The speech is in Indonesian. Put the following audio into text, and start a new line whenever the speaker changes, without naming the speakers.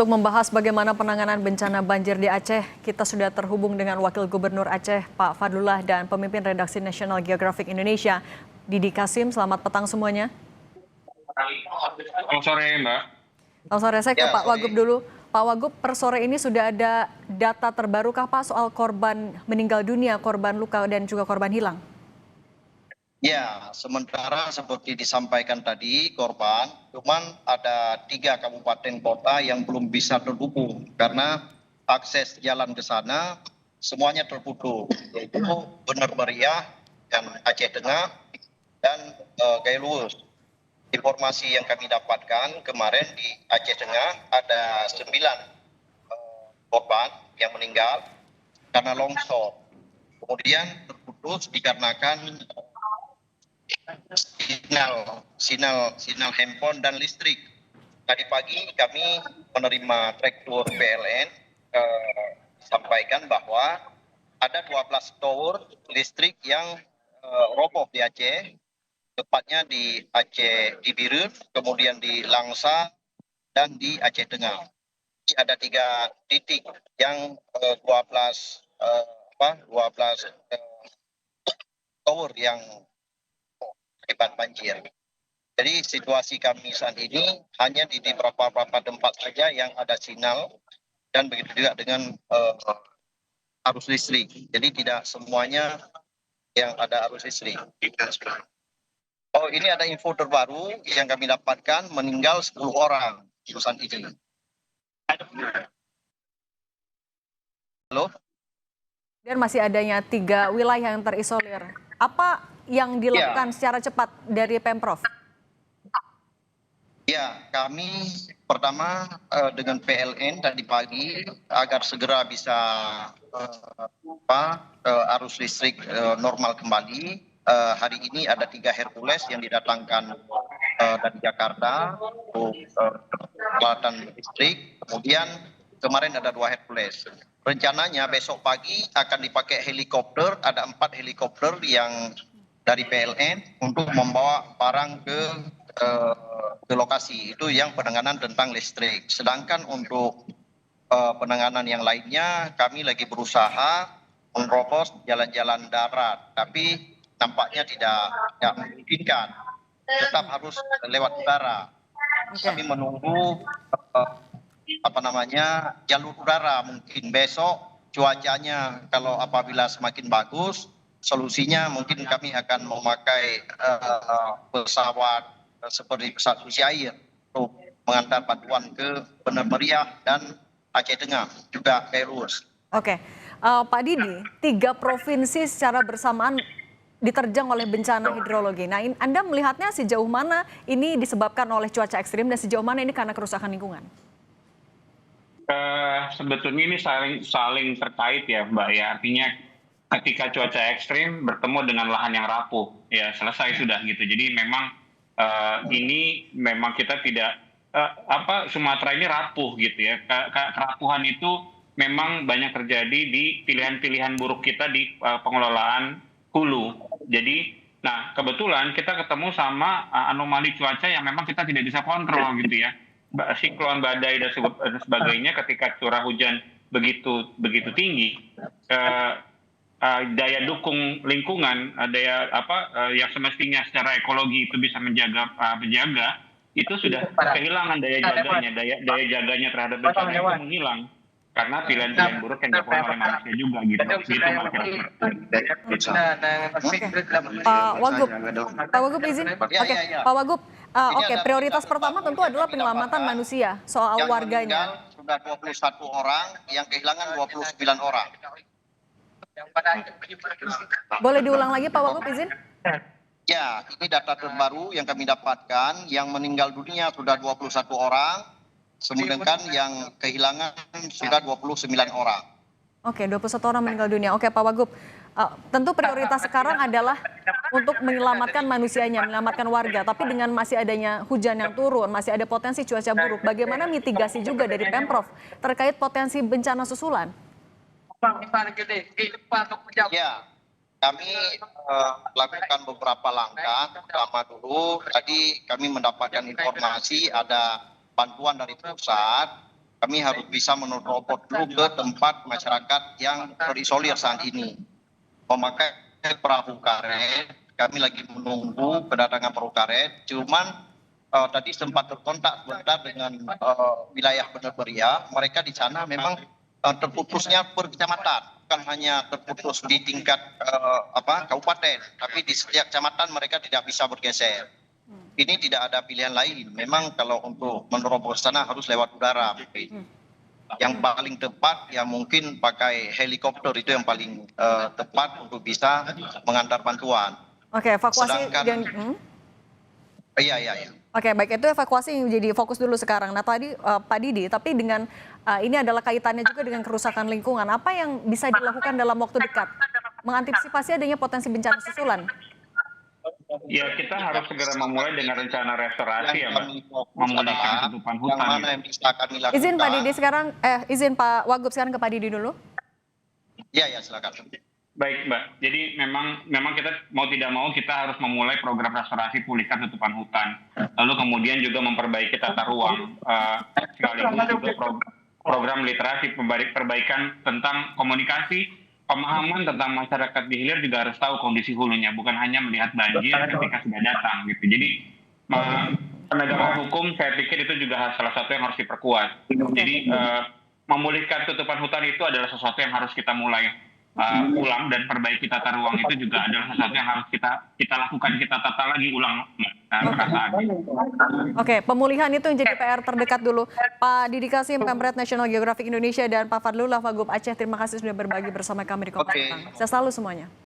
Untuk membahas bagaimana penanganan bencana banjir di Aceh, kita sudah terhubung dengan Wakil Gubernur Aceh, Pak Fadlullah, dan pemimpin redaksi National Geographic Indonesia, Didi Kasim. Selamat petang semuanya.
Selamat sore, Mbak.
Selamat sore, saya ke
Ya,
Pak
sore.
Wagub dulu. Pak Wagub, per sore ini sudah ada data terbarukah Pak soal korban meninggal dunia, korban luka, dan juga korban hilang?
Ya, sementara seperti disampaikan tadi korban, cuman ada 3 kabupaten kota yang belum bisa terhubung karena akses jalan ke sana semuanya terputus, yaitu Bener Meriah dan Aceh Tengah dan Gailurus. Informasi yang kami dapatkan kemarin di Aceh Tengah ada 9 korban yang meninggal karena longsor. Kemudian terputus dikarenakan sinyal handphone dan listrik. Tadi pagi kami menerima traktor PLN sampaikan bahwa ada 12 tower listrik yang roboh di Aceh, tepatnya di Aceh di Biren, kemudian di Langsa dan di Aceh Tengah. Jadi ada 3 titik yang 12 tower yang akibat banjir. Jadi situasi kami saat ini hanya di beberapa tempat saja yang ada sinyal dan begitu juga dengan arus listrik. Jadi tidak semuanya yang ada arus listrik. Oh, ini ada info terbaru yang kami dapatkan, meninggal 10 orang urusan ini. Halo?
Dan masih adanya 3 wilayah yang terisolir. Apa yang dilakukan secara cepat dari Pemprov?
Ya, kami pertama dengan PLN tadi pagi agar segera bisa arus listrik normal kembali. Hari ini ada 3 Hercules yang didatangkan dari Jakarta untuk peralatan listrik. Kemudian kemarin ada 2 Hercules. Rencananya besok pagi akan dipakai helikopter, ada 4 helikopter yang dari PLN untuk membawa barang ke lokasi. Itu yang penanganan tentang listrik. Sedangkan untuk penanganan yang lainnya kami lagi berusaha menerobos jalan-jalan darat, tapi nampaknya tidak memungkinkan, tetap harus lewat udara. Kami menunggu jalur udara. Mungkin besok cuacanya kalau apabila semakin bagus, solusinya mungkin kami akan memakai pesawat seperti pesawat susi air untuk mengantar bantuan ke Bener Meriah dan Aceh Tengah, juga Gailurus.
Oke, Pak Didi, 3 provinsi secara bersamaan diterjang oleh bencana hidrologi. Nah, Anda melihatnya sejauh mana ini disebabkan oleh cuaca ekstrim dan sejauh mana ini karena kerusakan lingkungan?
Sebetulnya ini saling terkait ya, Mbak ya. Artinya ketika cuaca ekstrim bertemu dengan lahan yang rapuh, ya selesai sudah gitu. Jadi memang ini memang kita tidak Sumatera ini rapuh gitu ya. Kerapuhan itu memang banyak terjadi di pilihan-pilihan buruk kita di pengelolaan hulu. Jadi, nah kebetulan kita ketemu sama anomali cuaca yang memang kita tidak bisa kontrol gitu ya. Siklon, badai dan sebagainya, ketika curah hujan begitu tinggi, daya dukung lingkungan, yang semestinya secara ekologi itu bisa menjaga itu sudah kehilangan daya jaganya terhadap bencana itu menghilang karena pilihan-pilihan buruk yang dilakukan oleh manusia juga gitu.
Pak Wagub izin. Oke, Pak Wagub. Oke, prioritas pertama tentu adalah penyelamatan manusia, soal warganya.
Yang meninggal sudah 21 orang, yang kehilangan 29 orang.
Boleh diulang lagi Pak Wagub izin?
Ya, ini data terbaru yang kami dapatkan, yang meninggal dunia sudah 21 orang, sedangkan yang kehilangan sudah 29 orang.
Oke, 21 orang meninggal dunia. Oke, Pak Wagub. Tentu prioritas sekarang adalah untuk menyelamatkan manusianya, menyelamatkan warga. Tapi dengan masih adanya hujan yang turun, masih ada potensi cuaca buruk. Bagaimana mitigasi juga dari Pemprov terkait potensi bencana susulan?
Ya, kami lakukan beberapa langkah. Pertama dulu, tadi kami mendapatkan informasi ada bantuan dari pusat kami harus bisa menerobos dulu ke tempat masyarakat yang terisolir saat ini. Memakai perahu karet, kami lagi menunggu kedatangan perahu karet, cuman tadi sempat terkontak sebentar dengan wilayah Bener Meriah. Mereka di sana memang terputusnya per kecamatan, bukan hanya terputus di tingkat kabupaten, tapi di setiap kecamatan mereka tidak bisa bergeser. Ini tidak ada pilihan lain. Memang kalau untuk menerobos sana harus lewat udara. Yang paling tepat ya mungkin pakai helikopter, itu yang paling tepat untuk bisa mengantar bantuan.
Oke, evakuasi
Iya.
Oke, baik, itu evakuasi yang jadi fokus dulu sekarang. Nah tadi Pak Didi, tapi dengan ini adalah kaitannya juga dengan kerusakan lingkungan. Apa yang bisa dilakukan dalam waktu dekat mengantisipasi adanya potensi bencana susulan?
Ya, kita harus segera memulai dengan rencana restorasi ya, Mbak. Memulihkan tutupan hutan.
Yang mana yang bisa kami lakukan?
Izin Pak Didi sekarang, izin Pak Wagub sekarang ke Pak Didi dulu.
Iya, silakan.
Baik, Mbak. Jadi memang kita mau tidak mau kita harus memulai program restorasi pulihkan tutupan hutan. Lalu kemudian juga memperbaiki tata ruang. Sekaligus juga program literasi, perbaikan tentang komunikasi, pemahaman tentang masyarakat di hilir juga harus tahu kondisi hulunya, bukan hanya melihat banjir ketika sudah datang gitu. Jadi penegakan hukum saya pikir itu juga salah satu yang harus diperkuat. Jadi memulihkan tutupan hutan itu adalah sesuatu yang harus kita mulai ulang, dan perbaiki tata ruang itu juga adalah sesuatu yang harus kita lakukan, kita tata lagi ulang.
Oke, pemulihan itu yang jadi PR terdekat dulu. Pak Didi Kasim, Pemret National Geographic Indonesia, dan Pak Fadlullah Wagub Aceh, terima kasih sudah berbagi bersama kami di Kompas Petang. Saya selalu semuanya.